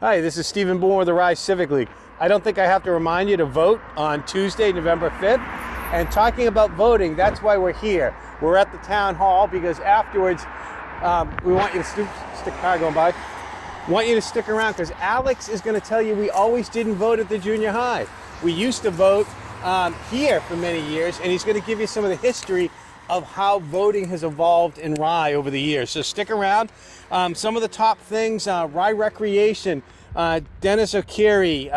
Hi, this is Stephen Bourne with the Rye Civic League. I don't think I have to remind you to vote on Tuesday, November 5th. And talking about voting, that's why we're here. We're at the town hall because afterwards, we want you to stick car going by. Want you to stick around because Alex is going to tell you we always didn't vote at the junior high. We used to vote here for many years, and he's going to give you some of the history of how voting has evolved in Rye over the years. So stick around. Some of the top things, Rye Recreation, Dennis O'Keery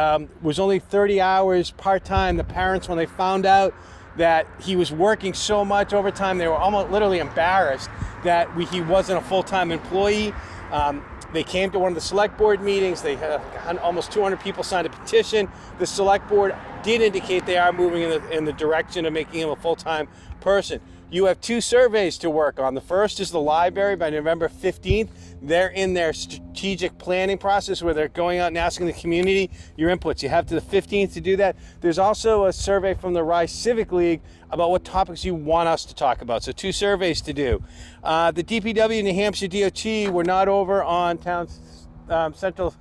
was only 30 hours part-time. The parents, when they found out that he was working so much overtime, they were almost literally embarrassed that he wasn't a full-time employee. They came to one of the select board meetings. They had almost 200 people signed a petition. The select board did indicate they are moving in the direction of making him a full-time person. You have two surveys to work on. The first is the library by November 15th. They're in their strategic planning process where they're going out and asking the community your inputs. You have to the 15th to do that. There's also a survey from the Rye Civic League about what topics you want us to talk about. So two surveys to do. The DPW, New Hampshire DOT, we're not over on town central,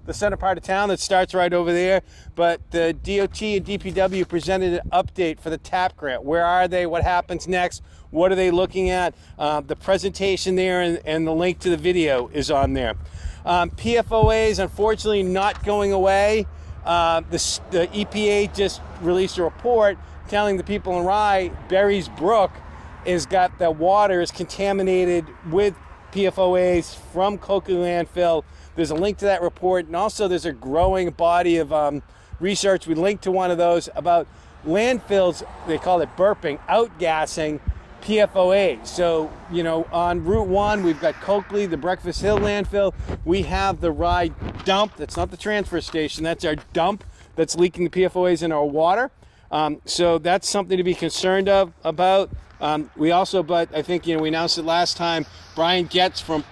the center part of town that starts right over there. But the DOT and DPW presented an update for the TAP grant. Where are they? What happens next? What are they looking at? The presentation there and the link to the video is on there. PFOAs, unfortunately, not going away. The EPA just released a report telling the people in Rye, Berry's Brook the water is contaminated with PFOAs from Coakley landfill. There's a link to that report, and also there's a growing body of research. We linked to one of those about landfills, they call it burping, outgassing PFOA. So, on Route 1, we've got Coakley, the Breakfast Hill landfill. We have the Rye dump. That's not the transfer station. That's our dump that's leaking the PFOAs in our water. So that's something to be concerned about. We also, but I think, we announced it last time, Brian Getz from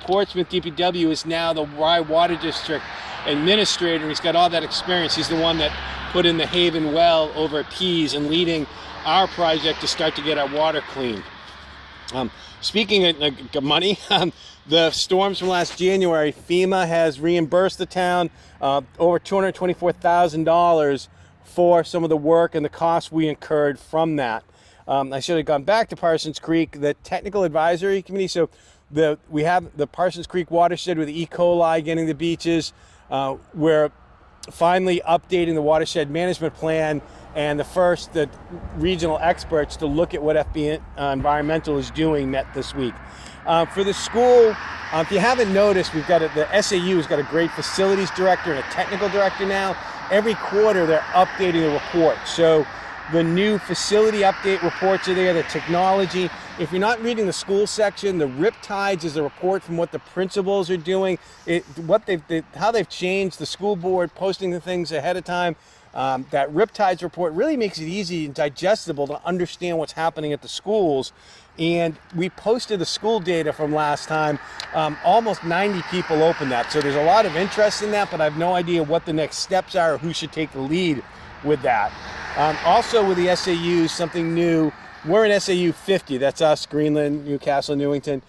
Portsmouth DPW is now the Rye Water District administrator. He's got all that experience. He's the one that put in the Haven well over at Pease and leading our project to start to get our water clean. Speaking of money, the storms from last January, FEMA has reimbursed the town over $224,000 for some of the work and the costs we incurred from that. I should have gone back to Parsons Creek, the technical advisory committee. So we have the Parsons Creek watershed with E. coli getting the beaches. We're finally updating the watershed management plan, and the regional experts to look at what FB Environmental is doing met this week. For the school, if you haven't noticed, we've got the SAU has got a great facilities director and a technical director now. Every quarter they're updating the report. So the new facility update reports are there, the technology. If you're not reading the school section, the Riptides is a report from what the principals are doing, how they've changed the school board, posting the things ahead of time. That Riptides report really makes it easy and digestible to understand what's happening at the schools. And we posted the school data from last time. Almost 90 people opened that. So there's a lot of interest in that, but I have no idea what the next steps are or who should take the lead with that. Also with the SAU, something new, we're in SAU 50, that's us, Greenland, Newcastle, Newington,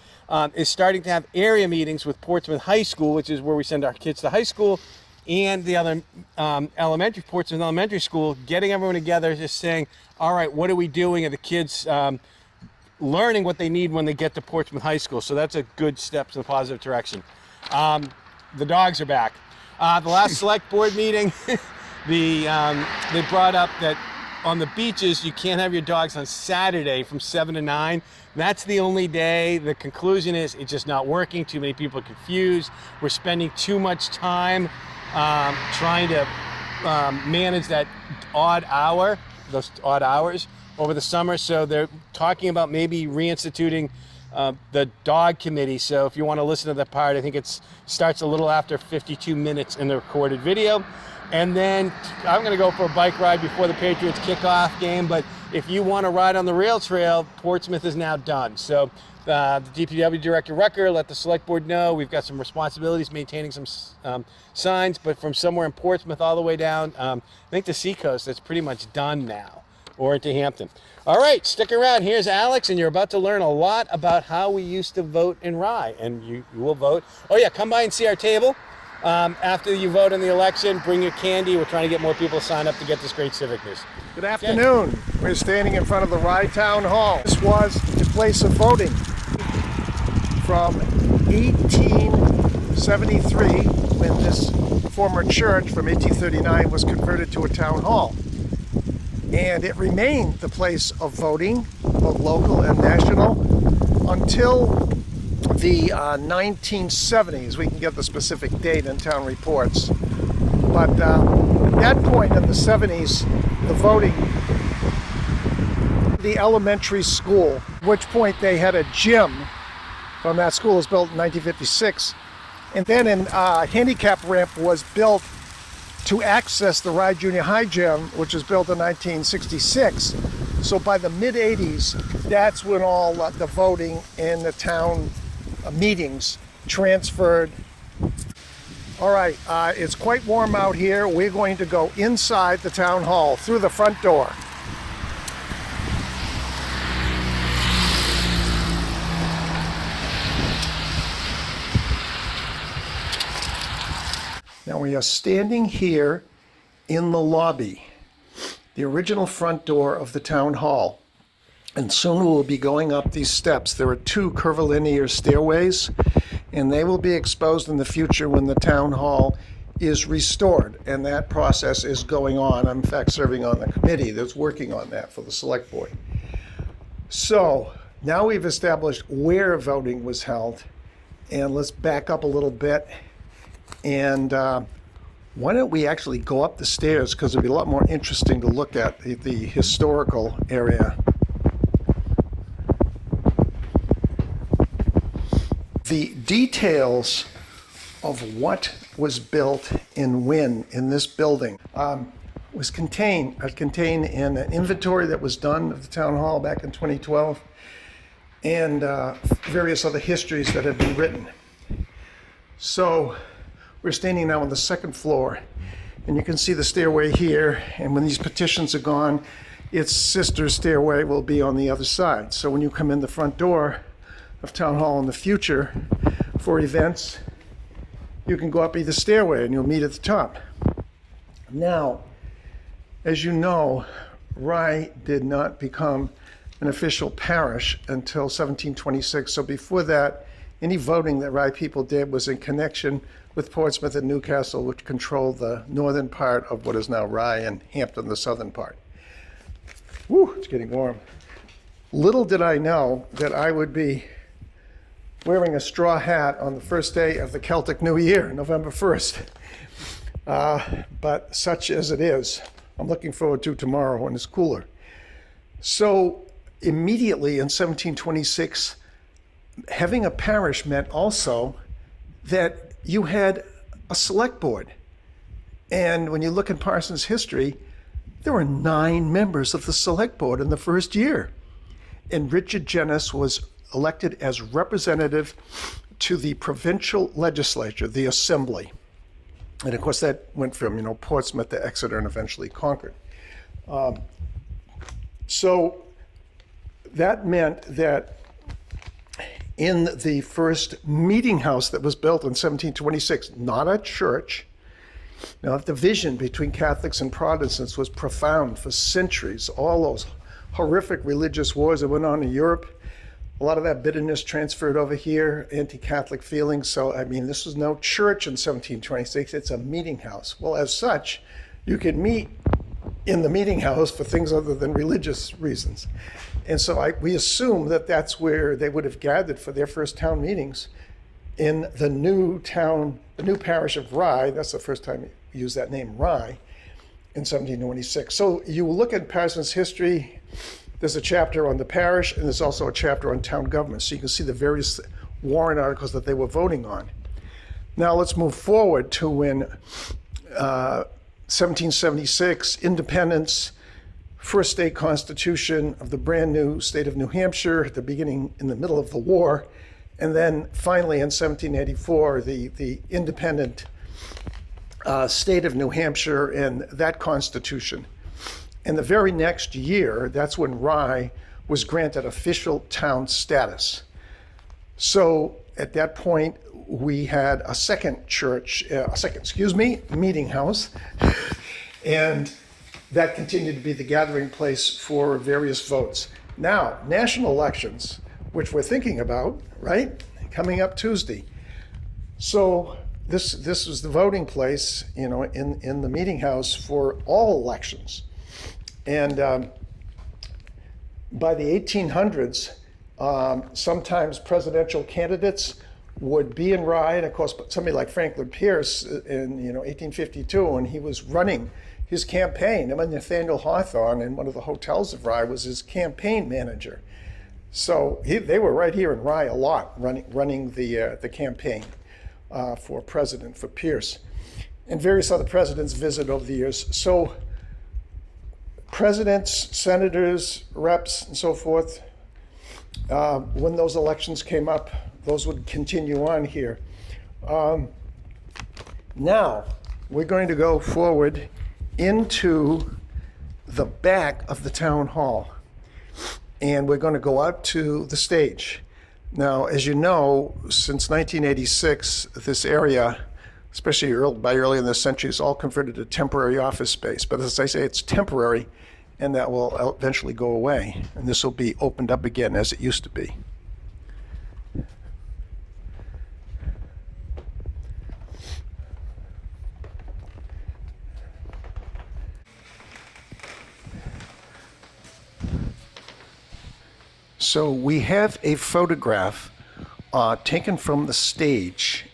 is starting to have area meetings with Portsmouth High School, which is where we send our kids to high school, and the other Portsmouth Elementary School, getting everyone together, just saying, all right, what are we doing? Are the kids learning what they need when they get to Portsmouth High School? So that's a good step in the positive direction. The dogs are back. The last select board meeting, they brought up that on the beaches, you can't have your dogs on Saturday from 7 to 9. That's the only day. The conclusion is it's just not working. Too many people are confused. We're spending too much time trying to manage those odd hours over the summer. So they're talking about maybe reinstituting the dog committee. So if you want to listen to that part, I think it starts a little after 52 minutes in the recorded video. And then I'm going to go for a bike ride before the Patriots kickoff game. But if you want to ride on the rail trail, Portsmouth is now done. So the DPW Director Rucker let the select board know we've got some responsibilities maintaining some signs, but from somewhere in Portsmouth all the way down, I think the Seacoast, that's pretty much done now, or into Hampton. All right, stick around. Here's Alex, and you're about to learn a lot about how we used to vote in Rye, and you will vote. Oh yeah, come by and see our table. After you vote in the election, bring your candy. We're trying to get more people to sign up to get this great civic news. Good afternoon. We're standing in front of the Rye Town Hall. This was the place of voting from 1873, when this former church from 1839 was converted to a town hall. And it remained the place of voting, both local and national, until the 1970s. We can get the specific date in town reports. But at that point in the 70s, the voting, the elementary school, at which point they had a gym from that school. Was built in 1956. And then a handicap ramp was built to access the Rye Junior High gym, which was built in 1966. So by the mid-80s, that's when all the voting and the town meetings transferred. All right, it's quite warm out here. We're going to go inside the town hall through the front door. Now we are standing here in the lobby, the original front door of the town hall. And soon we'll be going up these steps. There are two curvilinear stairways, and they will be exposed in the future when the town hall is restored. And that process is going on. I'm in fact serving on the committee that's working on that for the select board. So now we've established where voting was held, and let's back up a little bit. And why don't we actually go up the stairs, because it'll be a lot more interesting to look at the historical area. The details of what was built and when in this building was contained in an inventory that was done of the town hall back in 2012, and various other histories that have been written. So we're standing now on the second floor, and you can see the stairway here, and when these petitions are gone, its sister stairway will be on the other side. So when you come in the front door of Town Hall in the future for events, you can go up either stairway and you'll meet at the top. Now, as you know, Rye did not become an official parish until 1726. So before that, any voting that Rye people did was in connection with Portsmouth and Newcastle, which controlled the northern part of what is now Rye, and Hampton, the southern part. Woo, it's getting warm. Little did I know that I would be wearing a straw hat on the first day of the Celtic New Year, November 1st. But such as it is, I'm looking forward to tomorrow when it's cooler. So immediately in 1726, having a parish meant also that you had a select board. And when you look at Parsons' history, there were 9 members of the select board in the first year. And Richard Jennis was elected as representative to the provincial legislature, the assembly. And of course that went from, Portsmouth to Exeter and eventually Concord. So that meant that in the first meeting house that was built in 1726, not a church. Now, the division between Catholics and Protestants was profound for centuries. All those horrific religious wars that went on in Europe, a lot of that bitterness transferred over here, anti-Catholic feelings. So, this was no church in 1726, it's a meeting house. Well, as such, you could meet in the meeting house for things other than religious reasons. And so we assume that that's where they would have gathered for their first town meetings, in the new town, the new parish of Rye. That's the first time you use that name, Rye, in 1726. So you look at Parsons' history, there's a chapter on the parish, and there's also a chapter on town government. So you can see the various warrant articles that they were voting on. Now let's move forward to when 1776, independence, first state constitution of the brand new state of New Hampshire at the beginning, in the middle of the war. And then finally in 1784, the independent state of New Hampshire and that constitution. And the very next year, that's when Rye was granted official town status. So at that point, we had a second church, meeting house. And that continued to be the gathering place for various votes. Now, national elections, which we're thinking about, right? Coming up Tuesday. So this was the voting place, in the meeting house for all elections. And by the 1800s, sometimes presidential candidates would be in Rye, and of course, somebody like Franklin Pierce in 1852, when he was running his campaign. Nathaniel Hawthorne in one of the hotels of Rye was his campaign manager. So they were right here in Rye a lot, running the campaign for president, for Pierce. And various other presidents visited over the years. So presidents, senators, reps, and so forth, when those elections came up, those would continue on here. Now, we're going to go forward into the back of the town hall, and we're going to go out to the stage. Now, as you know, since 1986, this area, especially by early in this century, is all converted to temporary office space. But as I say, it's temporary, and that will eventually go away, and this will be opened up again as it used to be. So we have a photograph taken from the stage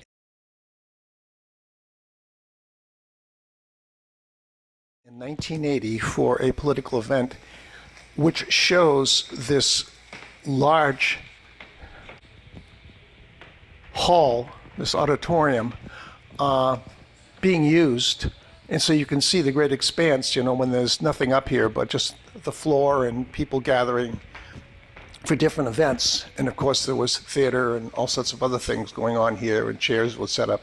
in 1980 for a political event, which shows this large hall, this auditorium, being used. And so you can see the great expanse, when there's nothing up here but just the floor and people gathering for different events. And of course there was theater and all sorts of other things going on here, and chairs were set up.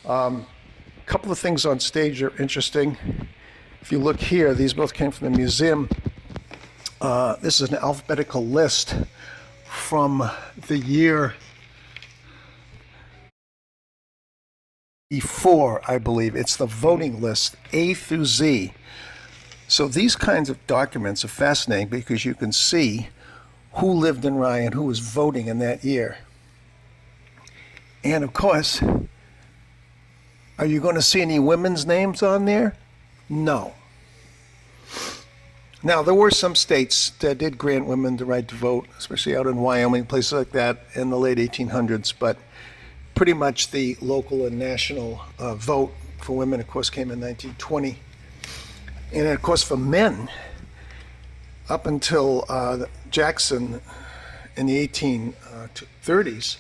A couple of things on stage are interesting. If you look here, these both came from the museum. This is an alphabetical list from the year before, I believe. It's the voting list, A through Z. So these kinds of documents are fascinating because you can see who lived in Rye and who was voting in that year. And of course, are you going to see any women's names on there? No. Now, there were some states that did grant women the right to vote, especially out in Wyoming, places like that, in the late 1800s, but pretty much the local and national vote for women, of course, came in 1920. And of course, for men, up until Jackson in the 1830s,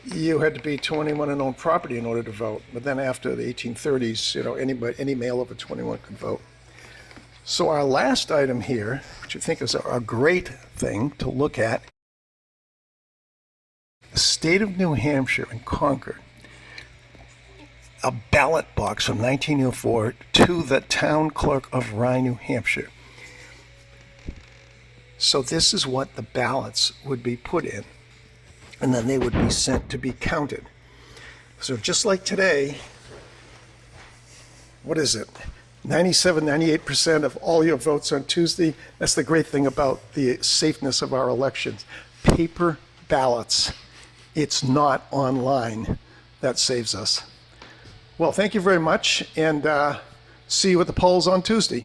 you had to be 21 and own property in order to vote. But then after the 1830s, any male over 21 could vote. So our last item here, which I think is a great thing to look at, the state of New Hampshire in Concord, a ballot box from 1904 to the town clerk of Rye, New Hampshire. So this is what the ballots would be put in, and then they would be sent to be counted. So just like today, what is it? 97, 98% of all your votes on Tuesday. That's the great thing about the safeness of our elections. Paper ballots. It's not online. That saves us. Well, thank you very much, and see you at the polls on Tuesday.